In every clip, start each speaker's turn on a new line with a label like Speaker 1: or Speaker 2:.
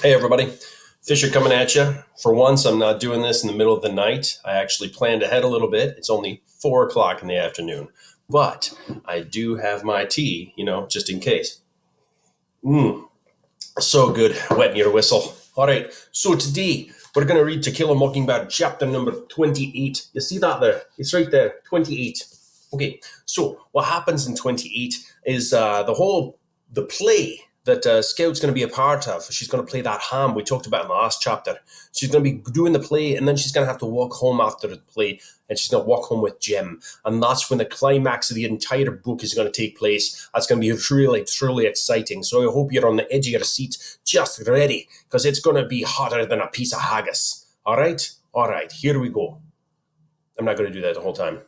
Speaker 1: Hey, everybody. Fisher coming at you. For once, I'm not doing this in the middle of the night. I actually planned ahead a little bit. It's only 4 o'clock in the afternoon, but I do have my tea, just in case. So good, wetting your whistle. All right, so today we're going to read To Kill a Mockingbird, chapter number 28. You see that there? It's right there, 28. Okay, so what happens in 28 is the play that Scout's going to be a part of. She's going to play that ham we talked about in the last chapter. She's going to be doing the play, and then she's going to have to walk home after the play, and she's going to walk home with Jem. And that's when the climax of the entire book is going to take place. That's going to be really, truly exciting. So I hope you're on the edge of your seat, just ready, because it's going to be hotter than a piece of haggis. All right? All right, here we go. I'm not going to do that the whole time.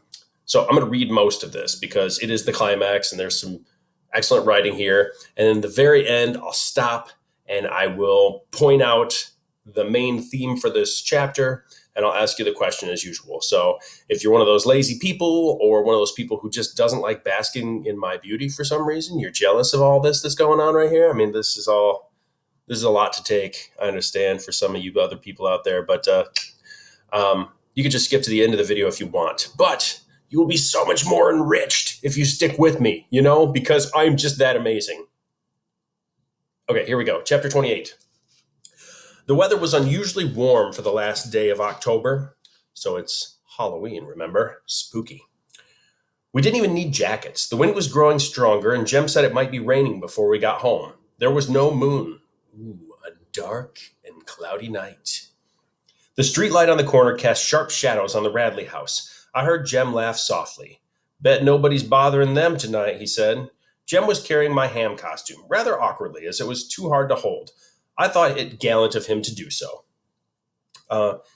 Speaker 1: So I'm going to read most of this because it is the climax, and there's some excellent writing here. And in the very end, I'll stop and I will point out the main theme for this chapter, and I'll ask you the question as usual. So if you're one of those lazy people or one of those people who just doesn't like basking in my beauty for some reason, you're jealous of all this that's going on right here. I mean, this is a lot to take. I understand for some of you other people out there, but you can just skip to the end of the video if you want. But you will be so much more enriched if you stick with me, because I'm just that amazing. Okay, here we go. Chapter 28. The weather was unusually warm for the last day of October. So it's Halloween, remember? Spooky. We didn't even need jackets. The wind was growing stronger, and Jem said it might be raining before we got home. There was no moon. Ooh, a dark and cloudy night. The streetlight on the corner cast sharp shadows on the Radley house. I heard Jem laugh softly. Bet nobody's bothering them tonight, he said. Jem was carrying my ham costume, rather awkwardly, as it was too hard to hold. I thought it gallant of him to do so.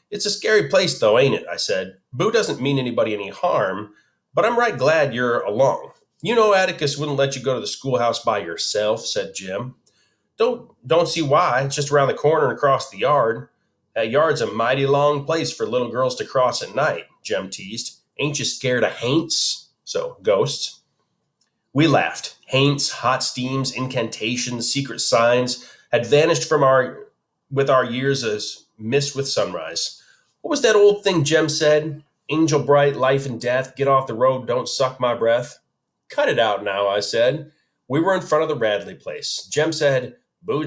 Speaker 1: It's a scary place, though, ain't it? I said. Boo doesn't mean anybody any harm, but I'm right glad you're along. You know Atticus wouldn't let you go to the schoolhouse by yourself, said Jem. Don't see why. It's just around the corner and across the yard. That yard's a mighty long place for little girls to cross at night, Jem teased. Ain't you scared of haints? So, ghosts. We laughed. Haints, hot steams, incantations, secret signs had vanished with our years as mist with sunrise. What was that old thing Jem said? Angel bright, life and death, get off the road, don't suck my breath. Cut it out now, I said. We were in front of the Radley place. Jem said, Boo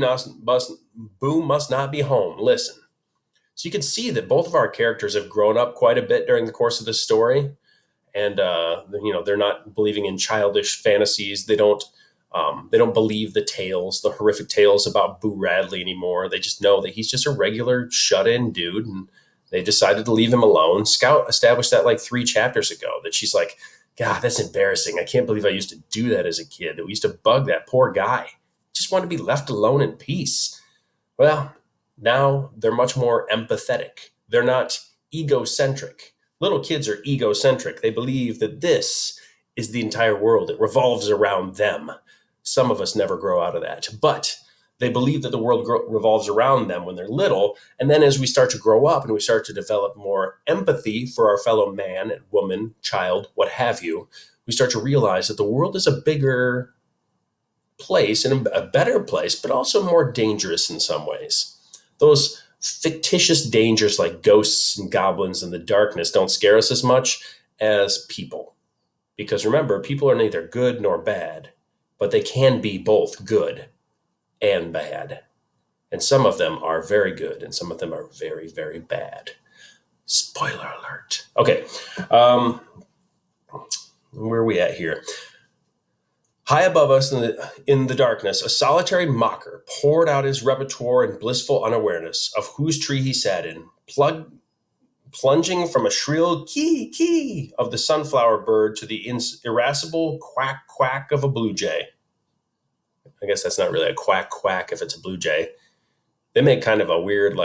Speaker 1: must not be home. Listen. So you can see that both of our characters have grown up quite a bit during the course of this story. And, they're not believing in childish fantasies. They don't believe the horrific tales about Boo Radley anymore. They just know that he's just a regular shut-in dude, and they decided to leave him alone. Scout established that like 3 chapters ago, that she's like, God, that's embarrassing. I can't believe I used to do that as a kid. We used to bug that poor guy. Just wanted to be left alone in peace. Well, now they're much more empathetic. They're not egocentric. Little kids are egocentric. They believe that this is the entire world. It revolves around them. Some of us never grow out of that, but they believe that the world revolves around them when they're little. And then as we start to grow up and we start to develop more empathy for our fellow man and woman, child, what have you, we start to realize that the world is a bigger place and a better place, but also more dangerous in some ways. Those fictitious dangers like ghosts and goblins and the darkness don't scare us as much as people. Because remember, people are neither good nor bad, but they can be both good and bad. And some of them are very good, and some of them are very, very bad. Spoiler alert. Okay, where are we at here? High above us in the darkness, a solitary mocker poured out his repertoire in blissful unawareness of whose tree he sat in, plunging from a shrill kee of the sunflower bird to the irascible quack quack of a blue jay. I guess that's not really a quack quack if it's a blue jay. They make kind of a weird,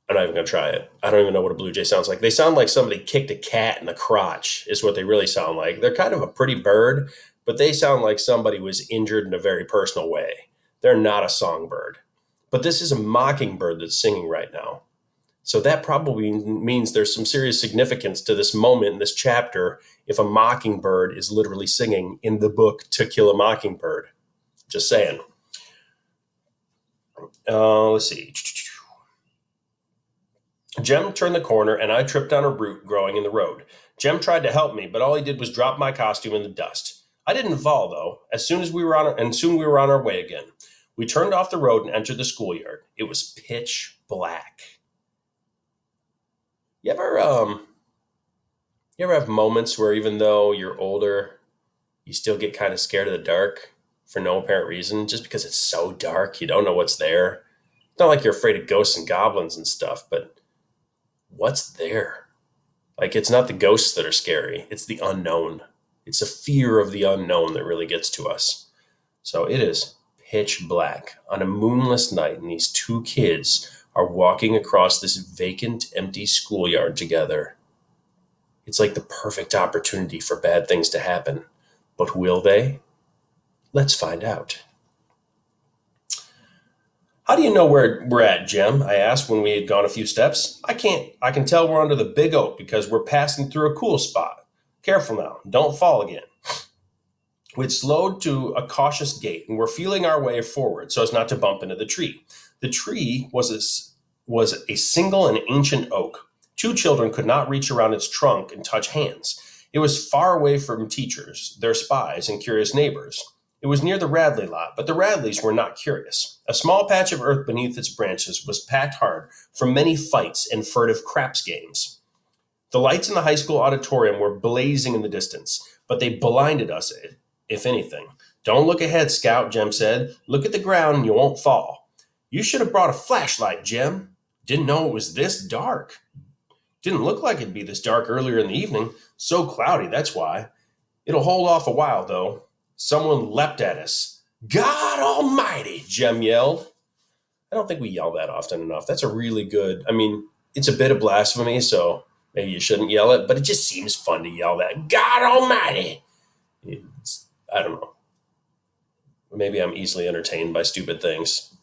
Speaker 1: I'm not even going to try it. I don't even know what a blue jay sounds like. They sound like somebody kicked a cat in the crotch is what they really sound like. They're kind of a pretty bird, but they sound like somebody was injured in a very personal way. They're not a songbird. But this is a mockingbird that's singing right now. So that probably means there's some serious significance to this moment in this chapter if a mockingbird is literally singing in the book To Kill a Mockingbird. Just saying. Let's see. Jem turned the corner, and I tripped on a root growing in the road. Jem tried to help me, but all he did was drop my costume in the dust. I didn't fall though. Soon we were on our way again. We turned off the road and entered the schoolyard. It was pitch black. You ever have moments where even though you're older, you still get kind of scared of the dark for no apparent reason, just because it's so dark, you don't know what's there. It's not like you're afraid of ghosts and goblins and stuff, but what's there? Like, it's not the ghosts that are scary, it's the unknown. It's a fear of the unknown that really gets to us. So it is pitch black on a moonless night, and these two kids are walking across this vacant, empty schoolyard together. It's like the perfect opportunity for bad things to happen. But will they? Let's find out. How do you know where we're at, Jem? I asked when we had gone a few steps. I can tell we're under the big oak because we're passing through a cool spot. Careful now, don't fall again. We'd slowed to a cautious gait and were feeling our way forward so as not to bump into the tree. The tree was a single and ancient oak. Two children could not reach around its trunk and touch hands. It was far away from teachers, their spies, and curious neighbors. It was near the Radley lot, but the Radleys were not curious. A small patch of earth beneath its branches was packed hard from many fights and furtive craps games. The lights in the high school auditorium were blazing in the distance, but they blinded us, if anything. Don't look ahead, Scout, Jem said. Look at the ground and you won't fall. You should have brought a flashlight, Jem. Didn't know it was this dark. Didn't look like it'd be this dark earlier in the evening. So cloudy, that's why. It'll hold off a while, though. Someone leapt at us. God almighty, Jem yelled. I don't think we yell that often enough. That's a really good, it's a bit of blasphemy, so maybe you shouldn't yell it, but it just seems fun to yell that. God almighty. I don't know. Maybe I'm easily entertained by stupid things.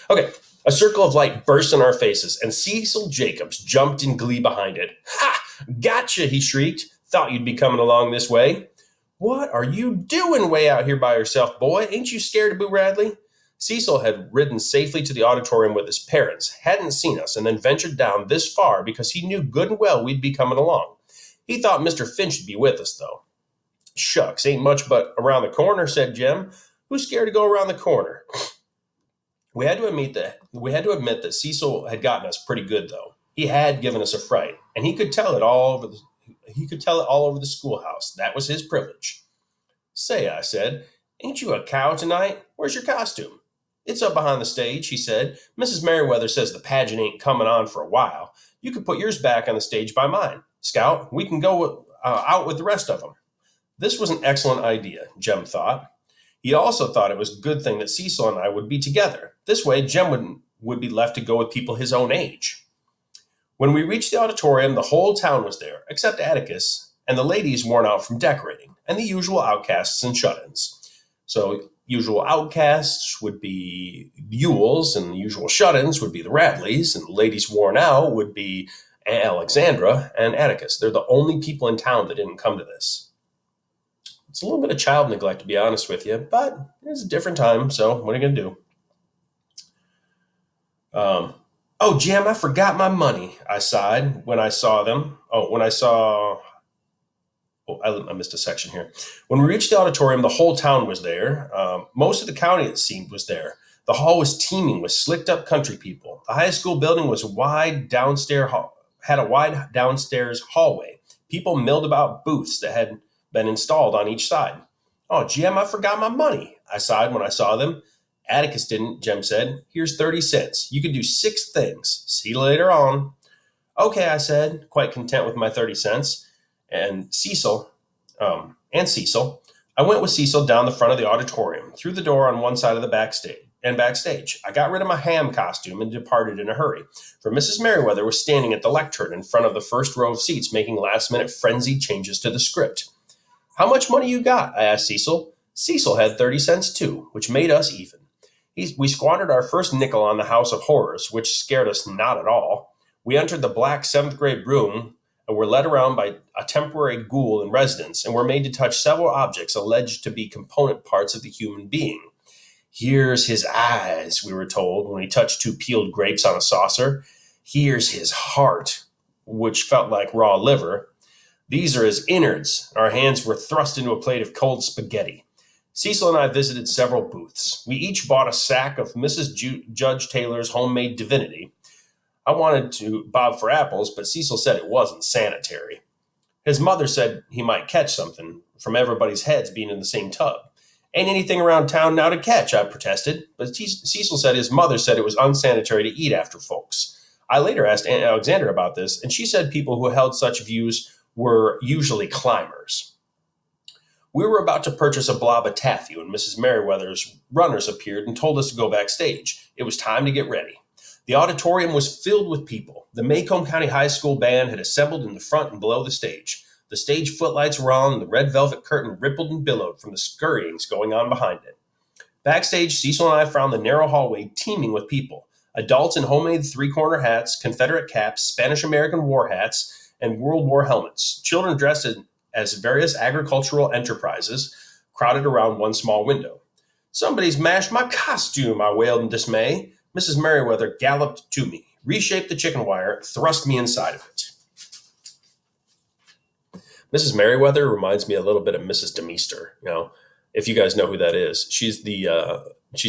Speaker 1: Okay. A circle of light burst in our faces, and Cecil Jacobs jumped in glee behind it. Ha! Gotcha, he shrieked. Thought you'd be coming along this way. What are you doing way out here by yourself, boy? Ain't you scared of Boo Radley? Cecil had ridden safely to the auditorium with his parents, hadn't seen us, and then ventured down this far because he knew good and well we'd be coming along. He thought Mr. Finch would be with us, though. Shucks, ain't much but around the corner, said Jem. Who's scared to go around the corner? We had to admit that Cecil had gotten us pretty good, though. He had given us a fright, and he could tell it all over the schoolhouse. That was his privilege. Say, I said, ain't you a cow tonight? Where's your costume? It's up behind the stage, he said. Mrs. Merriweather says the pageant ain't coming on for a while. You could put yours back on the stage by mine. Scout, we can go out with the rest of them. This was an excellent idea, Jem thought. He also thought it was a good thing that Cecil and I would be together. This way, Jem would be left to go with people his own age. When we reached the auditorium, the whole town was there, except Atticus, and the ladies worn out from decorating, and the usual outcasts and shut-ins. So, usual outcasts would be the Yules, and the usual shut-ins would be the Radleys, and the ladies worn out would be Alexandra and Atticus. They're the only people in town that didn't come to this. It's a little bit of child neglect, to be honest with you, but it's a different time, so what are you going to do? Oh, Jem, I forgot my money, I sighed when I saw them. I missed a section here. When we reached the auditorium, the whole town was there. Most of the county, it seemed, was there. The hall was teeming with slicked-up country people. The high school building was had a wide downstairs hallway. People milled about booths that had been installed on each side. Oh, Jem, I forgot my money, I sighed when I saw them. Atticus didn't, Jem said. Here's 30 cents. You can do 6 things. See you later on. Okay, I said, quite content with my 30 cents. And Cecil, I went with Cecil down the front of the auditorium, through the door on one side of the backstage. I got rid of my ham costume and departed in a hurry, for Mrs. Merriweather was standing at the lectern in front of the first row of seats making last-minute frenzied changes to the script. How much money you got? I asked Cecil. Cecil had 30 cents too, which made us even. We squandered our first nickel on the House of Horrors, which scared us not at all. We entered the black 7th grade room and were led around by a temporary ghoul in residence and were made to touch several objects alleged to be component parts of the human being. Here's his eyes, we were told when he touched two peeled grapes on a saucer. Here's his heart, which felt like raw liver. These are his innards. Our hands were thrust into a plate of cold spaghetti. Cecil and I visited several booths. We each bought a sack of Mrs. Judge Taylor's homemade divinity. I wanted to bob for apples, but Cecil said it wasn't sanitary. His mother said he might catch something from everybody's heads being in the same tub. Ain't anything around town now to catch, I protested, but Cecil said his mother said it was unsanitary to eat after folks. I later asked Aunt Alexander about this, and she said people who held such views were usually climbers. We were about to purchase a blob of taffy when Mrs. Merriweather's runners appeared and told us to go backstage. It was time to get ready. The auditorium was filled with people. The Macomb County High School band had assembled in the front and below the stage. The stage footlights were on, and the red velvet curtain rippled and billowed from the scurryings going on behind it. Backstage, Cecil and I found the narrow hallway teeming with people. Adults in homemade three-corner hats, Confederate caps, Spanish-American war hats, and World War helmets. Children dressed as various agricultural enterprises crowded around one small window. "Somebody's mashed my costume," I wailed in dismay. Mrs. Merriweather galloped to me, reshaped the chicken wire, thrust me inside of it. Mrs. Merriweather reminds me a little bit of Mrs. Demeester. If you guys know who that is, she's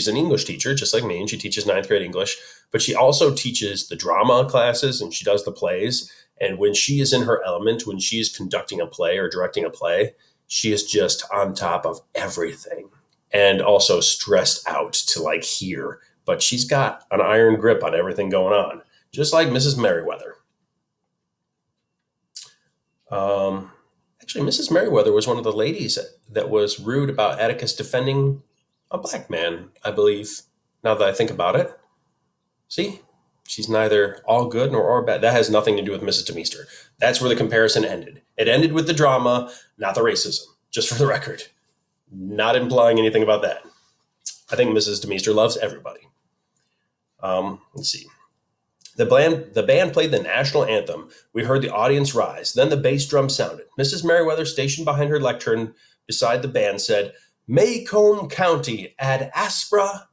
Speaker 1: an English teacher, just like me, and she teaches ninth grade English. But she also teaches the drama classes, and she does the plays. And when she is in her element, when she is conducting a play or directing a play, she is just on top of everything, and also stressed out to here. But she's got an iron grip on everything going on, just like Mrs. Merriweather. Actually, Mrs. Merriweather was one of the ladies that was rude about Atticus defending a black man, I believe, now that I think about it. See? She's neither all good nor all bad. That has nothing to do with Mrs. Demeester. That's where the comparison ended. It ended with the drama, not the racism, just for the record. Not implying anything about that. I think Mrs. Demeester loves everybody. Let's see. The band played the national anthem. We heard the audience rise. Then the bass drum sounded. Mrs. Merriweather, stationed behind her lectern beside the band, said, "Macomb County ad astra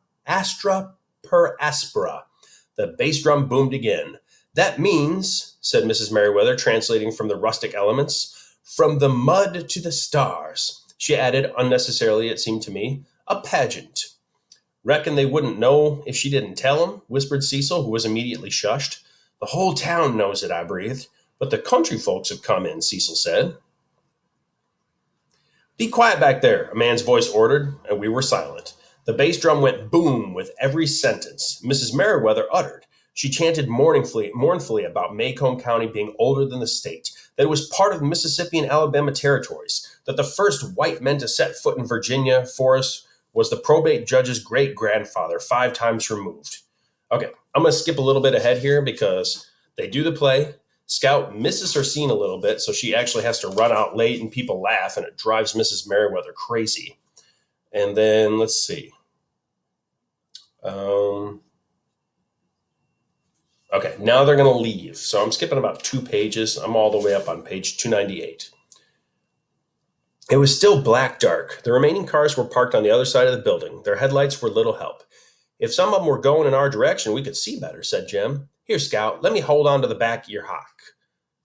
Speaker 1: per aspera." The bass drum boomed again. "That means," said Mrs. Merriweather, translating from the rustic elements, "from the mud to the stars." She added, unnecessarily it seemed to me, "a pageant." "Reckon they wouldn't know if she didn't tell 'em," whispered Cecil, who was immediately shushed. "The whole town knows it," I breathed. "But the country folks have come in," Cecil said. "Be quiet back there," a man's voice ordered, and we were silent. The bass drum went boom with every sentence Mrs. Merriweather uttered. She chanted mournfully about Macomb County being older than the state, that it was part of the Mississippi and Alabama territories, that the first white men to set foot in Virginia forest was the probate judge's great-grandfather 5 times removed. Okay, I'm going to skip a little bit ahead here because they do the play. Scout misses her scene a little bit, so she actually has to run out late and people laugh, and it drives Mrs. Merriweather crazy. And then, let's see. Okay, now they're going to leave. So I'm skipping about 2 pages. I'm all the way up on page 298. It was still black dark. The remaining cars were parked on the other side of the building. Their headlights were little help. "If some of them were going in our direction, we could see better," said Jem. "Here, Scout, let me hold on to the back of your hock."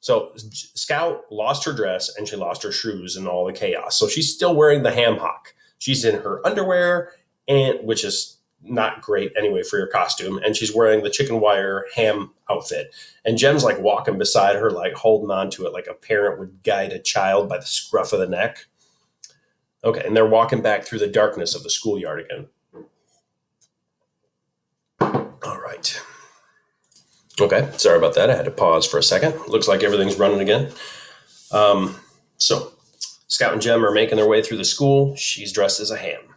Speaker 1: So Scout lost her dress and she lost her shoes in all the chaos. So she's still wearing the ham hock. She's in her underwear, which is not great anyway for your costume, and she's wearing the chicken wire ham outfit. And Jem's walking beside her, holding on to it like a parent would guide a child by the scruff of the neck. Okay, and they're walking back through the darkness of the schoolyard again. All right. Okay, sorry about that. I had to pause for a second. Looks like everything's running again. So Scout and Jem are making their way through the school. She's dressed as a ham.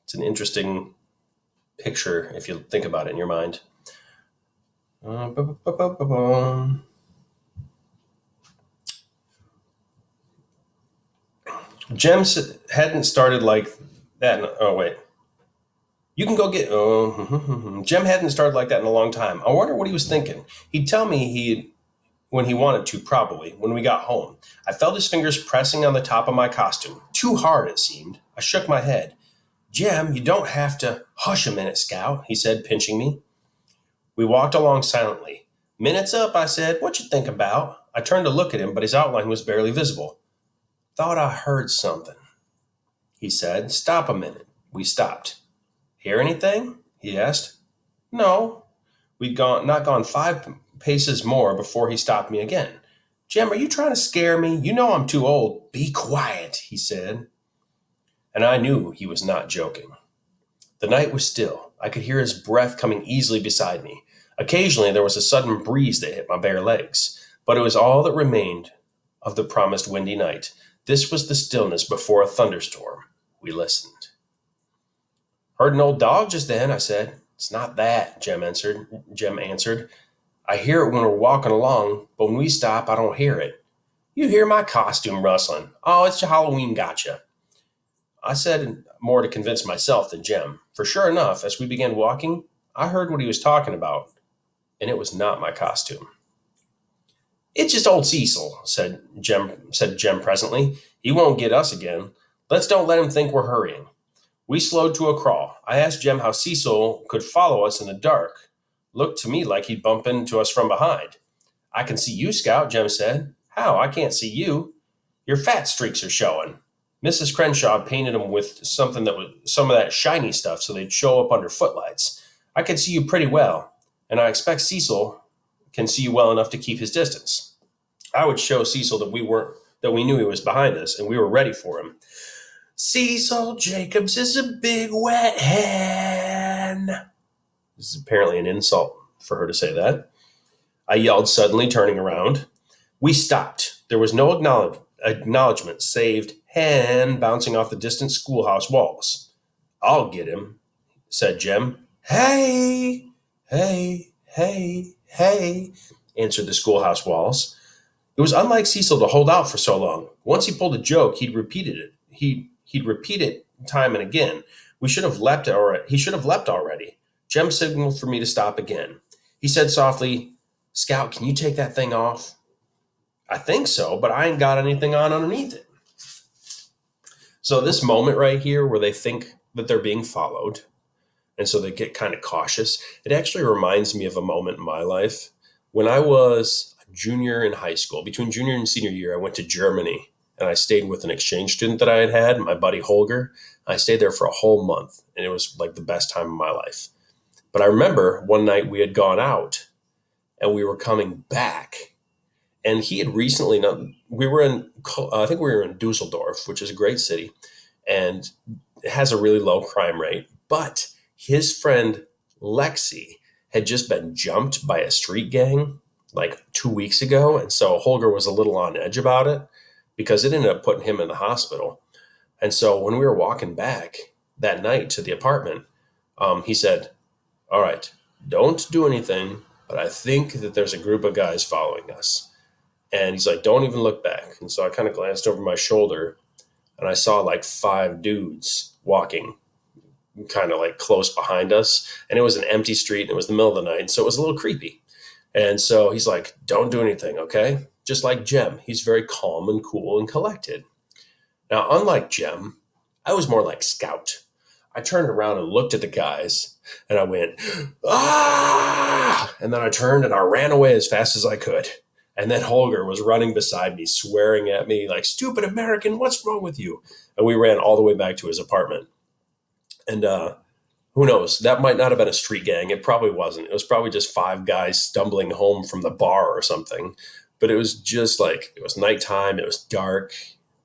Speaker 1: It's an interesting picture if you think about it in your mind. Jem hadn't started like that. Oh, wait. You can go get... Jem hadn't started like that in a long time. I wonder what he was thinking. He'd tell me when he wanted to, probably, when we got home. I felt his fingers pressing on the top of my costume. Too hard, it seemed. I shook my head. Jem, you don't have to. Hush a minute, Scout, he said, pinching me. We walked along silently. Minute's up, I said. What you think about? I turned to look at him, but his outline was barely visible. Thought I heard something, he said. Stop a minute. We stopped. Hear anything? He asked. No. We'd not gone 5 paces more before he stopped me again. Jem, are you trying to scare me? You know I'm too old. Be quiet, he said. And I knew he was not joking. The night was still. I could hear his breath coming easily beside me. Occasionally there was a sudden breeze that hit my bare legs, but it was all that remained of the promised windy night. This was the stillness before a thunderstorm. We listened. Heard an old dog just then, I said. It's not that, Jem answered. I hear it when we're walking along, but when we stop, I don't hear it. You hear my costume rustling. Oh, it's your Halloween gotcha. I said more to convince myself than Jem, for sure enough, as we began walking, I heard what he was talking about, and it was not my costume. It's just old Cecil, said Jem presently. He won't get us again. Let's don't let him think we're hurrying. We slowed to a crawl. I asked Jem how Cecil could follow us in the dark. Looked to me like he'd bump into us from behind. I can see you, Scout, Jem said. How? I can't see you. Your fat streaks are showing. Mrs. Crenshaw painted them with some of that shiny stuff so they'd show up under footlights. I could see you pretty well, and I expect Cecil can see you well enough to keep his distance. I would show Cecil that we knew he was behind us and we were ready for him. Cecil Jacobs is a big wet hen. This is apparently an insult for her to say that. I yelled suddenly, turning around. We stopped. There was no acknowledgement, saved hen bouncing off the distant schoolhouse walls. I'll get him, said Jem. Hey, hey, hey, hey, answered the schoolhouse walls. It was unlike Cecil to hold out for so long. Once he pulled a joke, he'd repeated it. He'd repeat it time and again. He should have leapt already. Jem signaled for me to stop again. He said softly, Scout, can you take that thing off? I think so, but I ain't got anything on underneath it. So this moment right here where they think that they're being followed, and so they get kind of cautious, it actually reminds me of a moment in my life. When I was a junior in high school, between junior and senior year, I went to Germany, and I stayed with an exchange student that I had, my buddy Holger. I stayed there for a whole month, and it was like the best time of my life. But I remember one night we had gone out, and we were coming back, and he had recently, I think we were in Dusseldorf, which is a great city, and it has a really low crime rate. But his friend Lexi had just been jumped by a street gang like 2 weeks ago. And so Holger was a little on edge about it because it ended up putting him in the hospital. And so when we were walking back that night to the apartment, he said, all right, don't do anything, but I think that there's a group of guys following us. And he's like, don't even look back. And so I kind of glanced over my shoulder and I saw like 5 dudes walking kind of like close behind us. And it was an empty street and it was the middle of the night. So it was a little creepy. And so he's like, don't do anything, okay? Just like Jem, he's very calm and cool and collected. Now, unlike Jem, I was more like Scout. I turned around and looked at the guys and I went, ah! And then I turned and I ran away as fast as I could. And then Holger was running beside me, swearing at me like, stupid American, what's wrong with you? And we ran all the way back to his apartment. And who knows? That might not have been a street gang. It probably wasn't. It was probably just 5 guys stumbling home from the bar or something. But it was just like, it was nighttime. It was dark.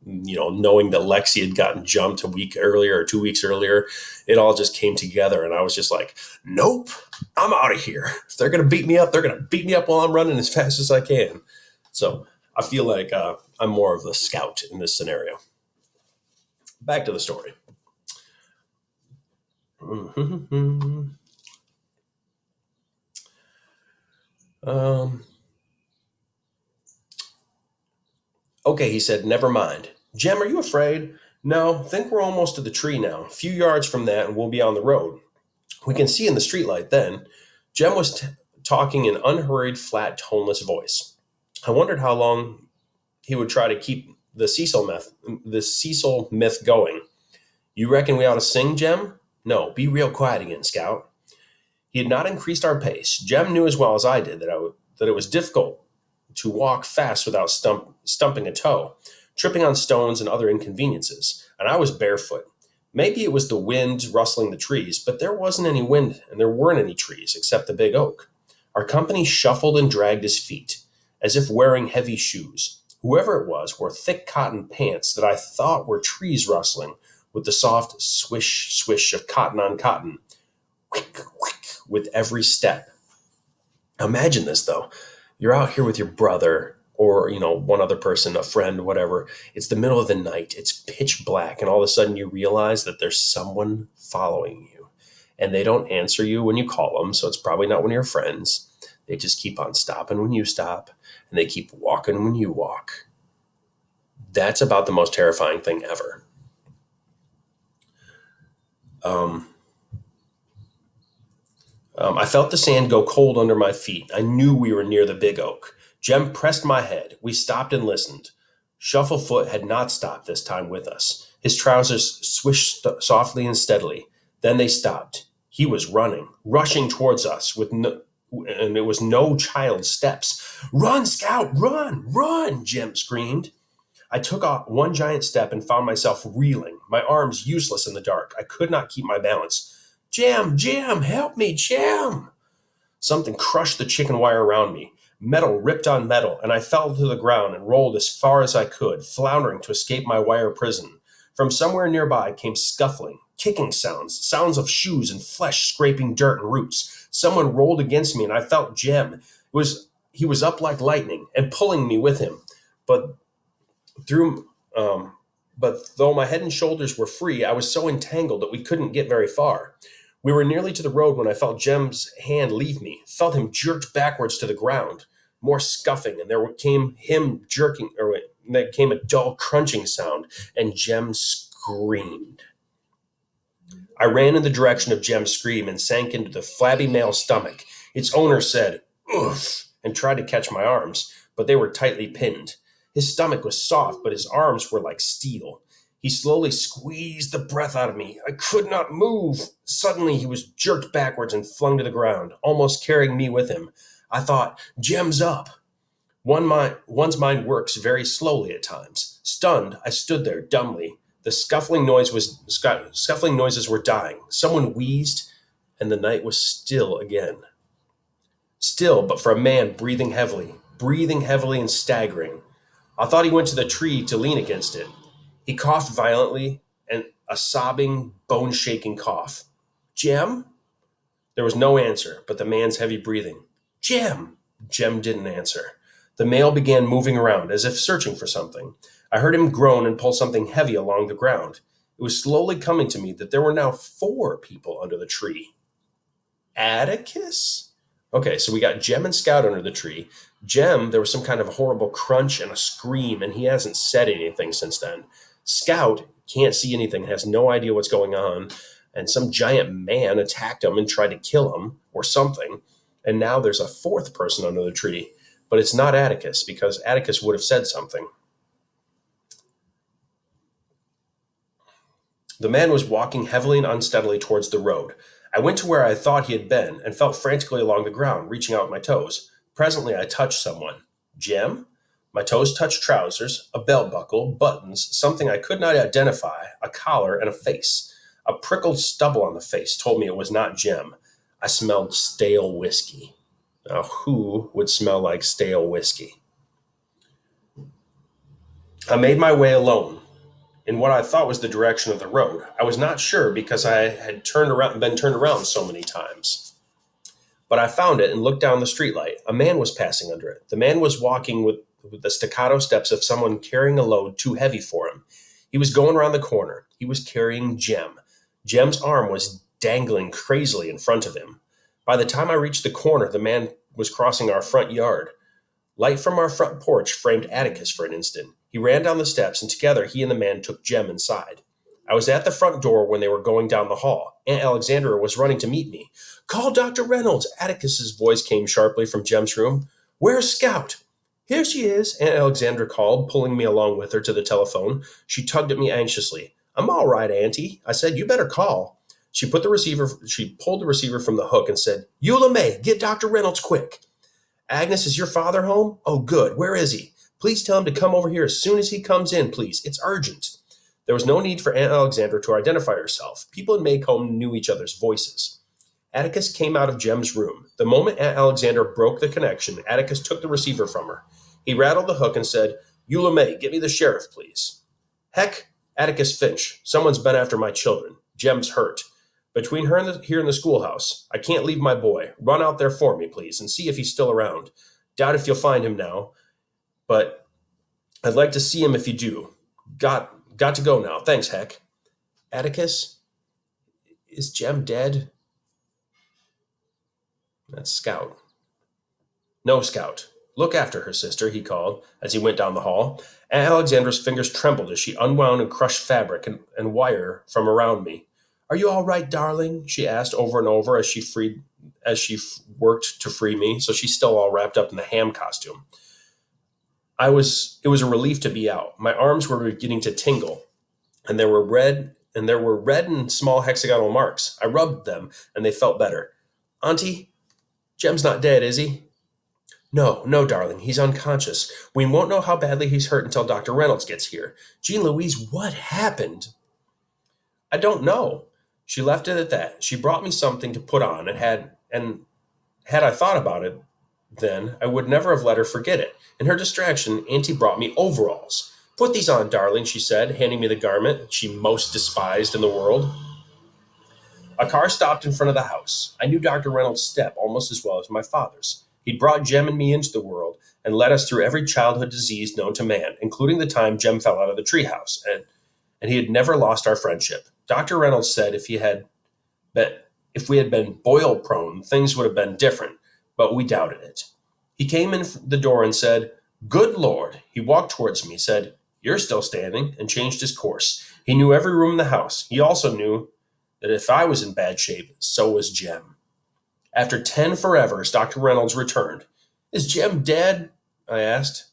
Speaker 1: You know, knowing that Lexi had gotten jumped a week earlier or 2 weeks earlier, it all just came together. And I was just like, nope, I'm out of here. If they're going to beat me up, they're going to beat me up while I'm running as fast as I can. So I feel like I'm more of the Scout in this scenario. Back to the story. Okay, he said, never mind. Jem, are you afraid? No, think we're almost to the tree now. A few yards from that and we'll be on the road. We can see in the streetlight then. Jem was talking in unhurried, flat, toneless voice. I wondered how long he would try to keep the Cecil myth going. You reckon we ought to sing, Jem? No, be real quiet again, Scout. He had not increased our pace. Jem knew as well as I did that it was difficult to walk fast without stumping a toe, tripping on stones and other inconveniences, and I was barefoot. Maybe it was the wind rustling the trees, but there wasn't any wind and there weren't any trees except the big oak. Our company shuffled and dragged his feet, as if wearing heavy shoes. Whoever it was wore thick cotton pants that I thought were trees rustling, with the soft swish swish of cotton on cotton, whick, whick, with every step. Imagine this, though. You're out here with your brother or, one other person, a friend, whatever. It's the middle of the night. It's pitch black. And all of a sudden you realize that there's someone following you. And they don't answer you when you call them. So it's probably not one of your friends. They just keep on stopping when you stop. And they keep walking when you walk. That's about the most terrifying thing ever. I felt the sand go cold under my feet. I knew we were near the big oak. Jem pressed my head. We stopped and listened. Shufflefoot had not stopped this time with us. His trousers swished softly and steadily. Then they stopped. He was running, rushing towards us and it was no child's steps. Run, Scout, run, run, Jem screamed. I took off one giant step and found myself reeling, my arms useless in the dark. I could not keep my balance. Jem, help me, Jem! Something crushed the chicken wire around me. Metal ripped on metal, and I fell to the ground and rolled as far as I could, floundering to escape my wire prison. From somewhere nearby came scuffling, kicking sounds of shoes and flesh scraping dirt and roots. Someone rolled against me, and I felt Jem. He was up like lightning and pulling me with him. But though my head and shoulders were free, I was so entangled that we couldn't get very far. We were nearly to the road when I felt Jem's hand leave me, felt him jerked backwards to the ground. More scuffing, and there came a dull crunching sound, and Jem screamed. I ran in the direction of Jem's scream and sank into the flabby male stomach. Its owner said, "Oof," and tried to catch my arms, but they were tightly pinned. His stomach was soft, but his arms were like steel. He slowly squeezed the breath out of me. I could not move. Suddenly, he was jerked backwards and flung to the ground, almost carrying me with him. I thought, Jem's up. One's mind works very slowly at times. Stunned, I stood there dumbly. The scuffling noises were dying. Someone wheezed, and the night was still again. Still, but for a man breathing heavily and staggering. I thought he went to the tree to lean against it. He coughed violently, and a sobbing, bone-shaking cough. Jem? There was no answer, but the man's heavy breathing. Jem! Jem didn't answer. The male began moving around, as if searching for something. I heard him groan and pull something heavy along the ground. It was slowly coming to me that there were now 4 people under the tree. Atticus? Okay, so we got Jem and Scout under the tree. Jem, there was some kind of horrible crunch and a scream, and he hasn't said anything since then. Scout can't see anything, has no idea what's going on, and some giant man attacked him and tried to kill him, or something. And now there's a 4th person under the tree, but it's not Atticus, because Atticus would have said something. The man was walking heavily and unsteadily towards the road. I went to where I thought he had been and felt frantically along the ground, reaching out my toes. Presently, I touched someone. Jem? My toes touched trousers, a belt buckle, buttons, something I could not identify, a collar, and a face. A prickled stubble on the face told me it was not Jem. I smelled stale whiskey. Now, who would smell like stale whiskey? I made my way alone in what I thought was the direction of the road. I was not sure because I had been turned around so many times. But I found it and looked down the streetlight. A man was passing under it. The man was walking with the staccato steps of someone carrying a load too heavy for him. He was going around the corner. He was carrying Jem. Jem's arm was dangling crazily in front of him. By the time I reached the corner, the man was crossing our front yard. Light from our front porch framed Atticus for an instant. He ran down the steps, and together he and the man took Jem inside. I was at the front door when they were going down the hall. Aunt Alexandra was running to meet me. "Call Dr. Reynolds!" Atticus's voice came sharply from Jem's room. "Where's Scout?" "Here she is," Aunt Alexandra called, pulling me along with her to the telephone. She tugged at me anxiously. I'm all right, Auntie. I said, you better call. She pulled the receiver from the hook and said, Eula May, get Dr. Reynolds quick. Agnes, is your father home? Oh, good. Where is he? Please tell him to come over here as soon as he comes in, please. It's urgent. There was no need for Aunt Alexandra to identify herself. People in Maycomb knew each other's voices. Atticus came out of Jem's room. The moment Aunt Alexandra broke the connection, Atticus took the receiver from her. He rattled the hook and said, Eula May, get me the sheriff, please. Heck, Atticus Finch. Someone's been after my children. Jem's hurt. Between her and here in the schoolhouse, I can't leave my boy. Run out there for me, please, and see if he's still around. Doubt if you'll find him now, but I'd like to see him if you do. Got to go now. Thanks, Heck. Atticus, is Jem dead? That's Scout. No, Scout. Look after her, sister, he called as he went down the hall. Aunt Alexandra's fingers trembled as she unwound and crushed fabric and wire from around me. Are you all right, darling? She asked over and over as she worked to free me, so she's still all wrapped up in the ham costume. It was a relief to be out. My arms were beginning to tingle, and there were red and small hexagonal marks. I rubbed them, and they felt better. Auntie, Jem's not dead, is he? No, darling, he's unconscious. We won't know how badly he's hurt until Dr. Reynolds gets here. Jean Louise, what happened? I don't know. She left it at that. She brought me something to put on, and had I thought about it then, I would never have let her forget it. In her distraction, Auntie brought me overalls. Put these on, darling, she said, handing me the garment she most despised in the world. A car stopped in front of the house. I knew Dr. Reynolds' step almost as well as my father's. He'd brought Jem and me into the world and led us through every childhood disease known to man, including the time Jem fell out of the treehouse, and he had never lost our friendship. Dr. Reynolds said if we had been boil-prone, things would have been different, but we doubted it. He came in the door and said, Good Lord. He walked towards me, said, You're still standing, and changed his course. He knew every room in the house. He also knew that if I was in bad shape, so was Jem. After 10 forevers, Dr. Reynolds returned. Is Jem dead? I asked.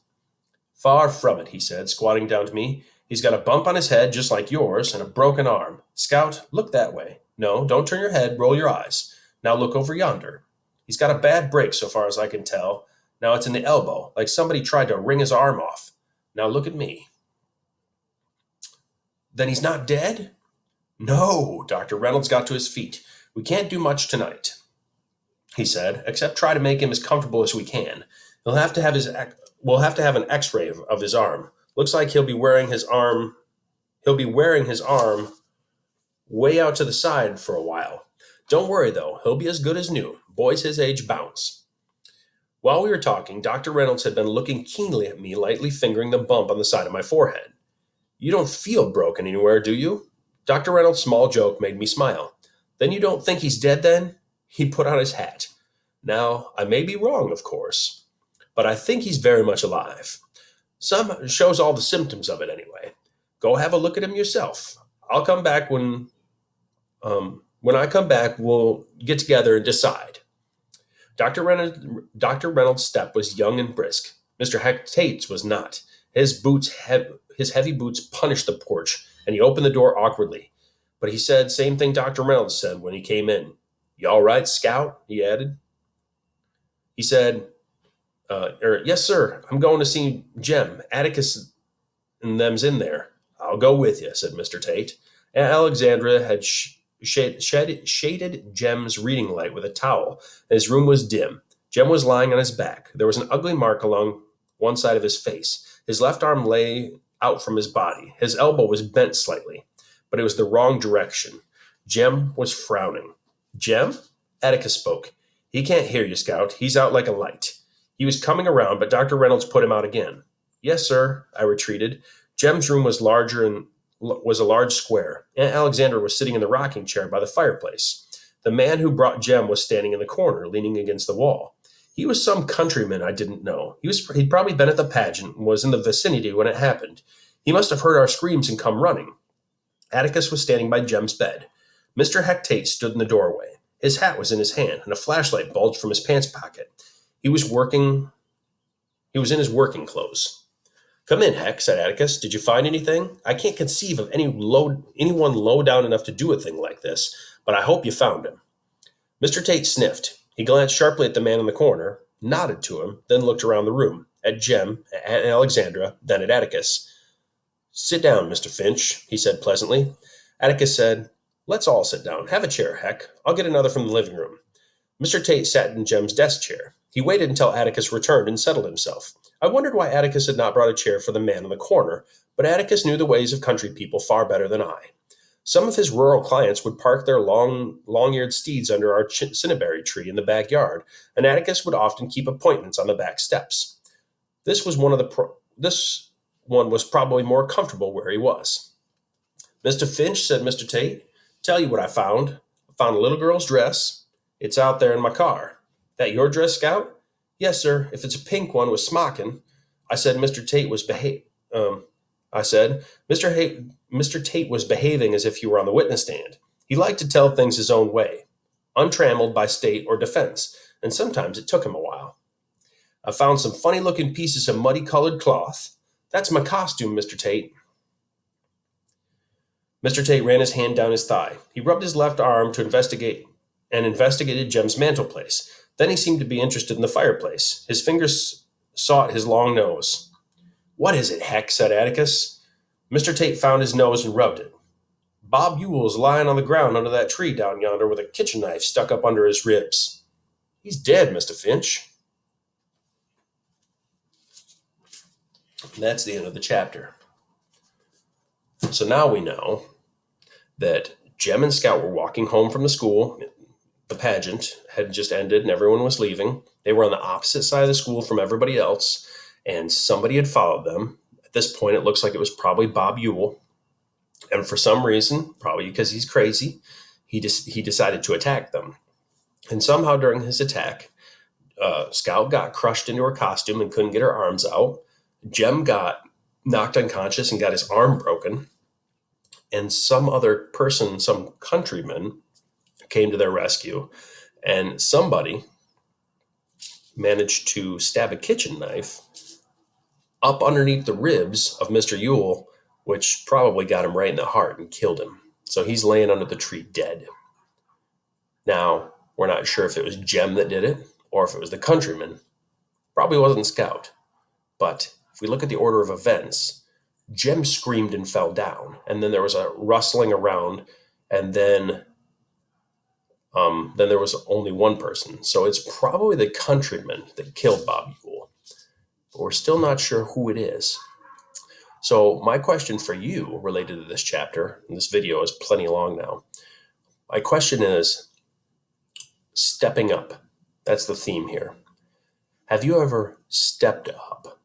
Speaker 1: Far from it, he said, squatting down to me. He's got a bump on his head, just like yours, and a broken arm. Scout, look that way. No, don't turn your head, roll your eyes. Now look over yonder. He's got a bad break, so far as I can tell. Now it's in the elbow, like somebody tried to wring his arm off. Now look at me. Then he's not dead? No, Dr. Reynolds got to his feet. We can't do much tonight, he said, except try to make him as comfortable as we can. We'll have to have an x-ray of his arm. Looks like he'll be wearing his arm way out to the side for a while. Don't worry, though. He'll be as good as new. Boys his age bounce. While we were talking, Dr. Reynolds had been looking keenly at me, lightly fingering the bump on the side of my forehead. You don't feel broken anywhere, do you? Dr. Reynolds' small joke made me smile. Then you don't think he's dead, then? He put on his hat. Now, I may be wrong, of course, but I think he's very much alive. Some shows all the symptoms of it anyway. Go have a look at him yourself. I'll come back when I come back, we'll get together and decide. Dr. Reynolds' step was young and brisk. Mr. Tate's was not. His heavy boots punished the porch, and he opened the door awkwardly. But he said same thing Dr. Reynolds said when he came in. You all right, Scout? He added. He said, yes, sir. I'm going to see Jem. Atticus and them's in there. I'll go with you, said Mr. Tate. Aunt Alexandra had shaded Jem's reading light with a towel, and his room was dim. Jem was lying on his back. There was an ugly mark along one side of his face. His left arm lay out from his body. His elbow was bent slightly, but it was the wrong direction. Jem was frowning. Jem? Atticus spoke. He can't hear you, Scout. He's out like a light. He was coming around, but Dr. Reynolds put him out again. Yes, sir, I retreated. Jem's room was a large square. Aunt Alexandra was sitting in the rocking chair by the fireplace. The man who brought Jem was standing in the corner, leaning against the wall. He was some countryman I didn't know. He'd probably been at the pageant and was in the vicinity when it happened. He must have heard our screams and come running. Atticus was standing by Jem's bed. Mr. Tate stood in the doorway. His hat was in his hand, and a flashlight bulged from his pants pocket. He was in his working clothes. Come in, Heck, said Atticus. Did you find anything? I can't conceive of anyone low down enough to do a thing like this, but I hope you found him. Mr. Tate sniffed. He glanced sharply at the man in the corner, nodded to him, then looked around the room, at Jem, at Alexandra, then at Atticus. Sit down, Mr. Finch, he said pleasantly. Atticus said, Let's all sit down. Have a chair, Heck. I'll get another from the living room. Mr. Tate sat in Jem's desk chair. He waited until Atticus returned and settled himself. I wondered why Atticus had not brought a chair for the man in the corner, but Atticus knew the ways of country people far better than I. Some of his rural clients would park their long-eared steeds under our cinnaberry tree in the backyard, and Atticus would often keep appointments on the back steps. This one was probably more comfortable where he was. Mr. Finch, said Mr. Tate, tell you what I found. I found a little girl's dress. It's out there in my car. That your dress, Scout? Yes, sir. If it's a pink one with smocking. I said Mr. Tate was Mr. Tate was behaving as if he were on the witness stand. He liked to tell things his own way, untrammeled by state or defense, and sometimes it took him a while. I found some funny-looking pieces of muddy-colored cloth. That's my costume, Mr. Tate. Mr. Tate ran his hand down his thigh. He rubbed his left arm to investigated Jem's mantelpiece. Then he seemed to be interested in the fireplace. His fingers sought his long nose. What is it, Heck? Said Atticus. Mr. Tate found his nose and rubbed it. Bob Ewell is lying on the ground under that tree down yonder with a kitchen knife stuck up under his ribs. He's dead, Mr. Finch. And that's the end of the chapter. So now we know that Jem and Scout were walking home from the school. The pageant had just ended and everyone was leaving. They were on the opposite side of the school from everybody else, and somebody had followed them. At this point, it looks like it was probably Bob Ewell. And for some reason, probably because he's crazy, he decided to attack them. And somehow during his attack, Scout got crushed into her costume and couldn't get her arms out. Jem got knocked unconscious and got his arm broken. And some other person, some countryman, came to their rescue. And somebody managed to stab a kitchen knife up underneath the ribs of Mr. Ewell, which probably got him right in the heart and killed him. So he's laying under the tree dead. Now, we're not sure if it was Jem that did it or if it was the countryman. Probably wasn't Scout. But if we look at the order of events, Jem screamed and fell down. And then there was a rustling around, and then there was only one person. So it's probably the countryman that killed Bob Ewell. But we're still not sure who it is. So my question for you related to this chapter, and this video is plenty long now. My question is stepping up. That's the theme here. Have you ever stepped up?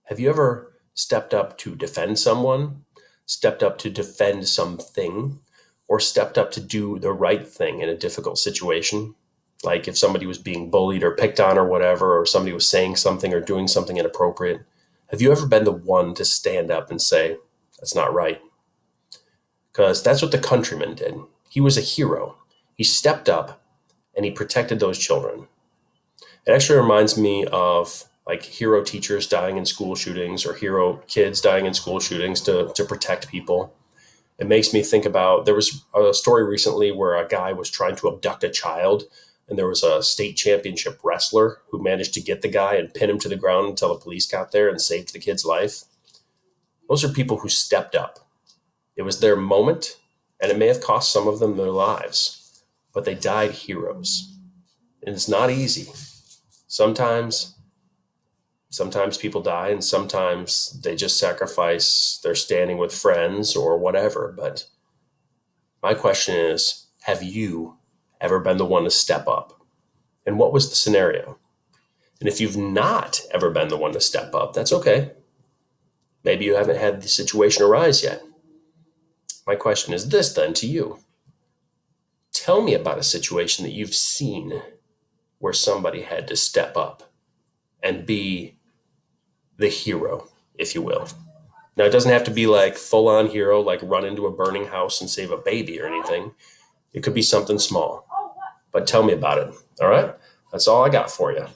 Speaker 1: Have you ever stepped up to defend someone, stepped up to defend something, or stepped up to do the right thing in a difficult situation? Like if somebody was being bullied or picked on or whatever, or somebody was saying something or doing something inappropriate. Have you ever been the one to stand up and say, that's not right? Because that's what the countryman did. He was a hero. He stepped up and he protected those children. It actually reminds me of like hero teachers dying in school shootings or hero kids dying in school shootings to protect people. It makes me think about, there was a story recently where a guy was trying to abduct a child, and there was a state championship wrestler who managed to get the guy and pin him to the ground until the police got there and saved the kid's life. Those are people who stepped up. It was their moment, and it may have cost some of them their lives, but they died heroes. And it's not easy. Sometimes people die, and sometimes they just sacrifice their standing with friends or whatever. But my question is, have you ever been the one to step up? And what was the scenario? And if you've not ever been the one to step up, that's okay. Maybe you haven't had the situation arise yet. My question is this then to you. Tell me about a situation that you've seen where somebody had to step up and be the hero, if you will. Now, it doesn't have to be like full-on hero, like run into a burning house and save a baby or anything. It could be something small. But tell me about it, all right? That's all I got for you.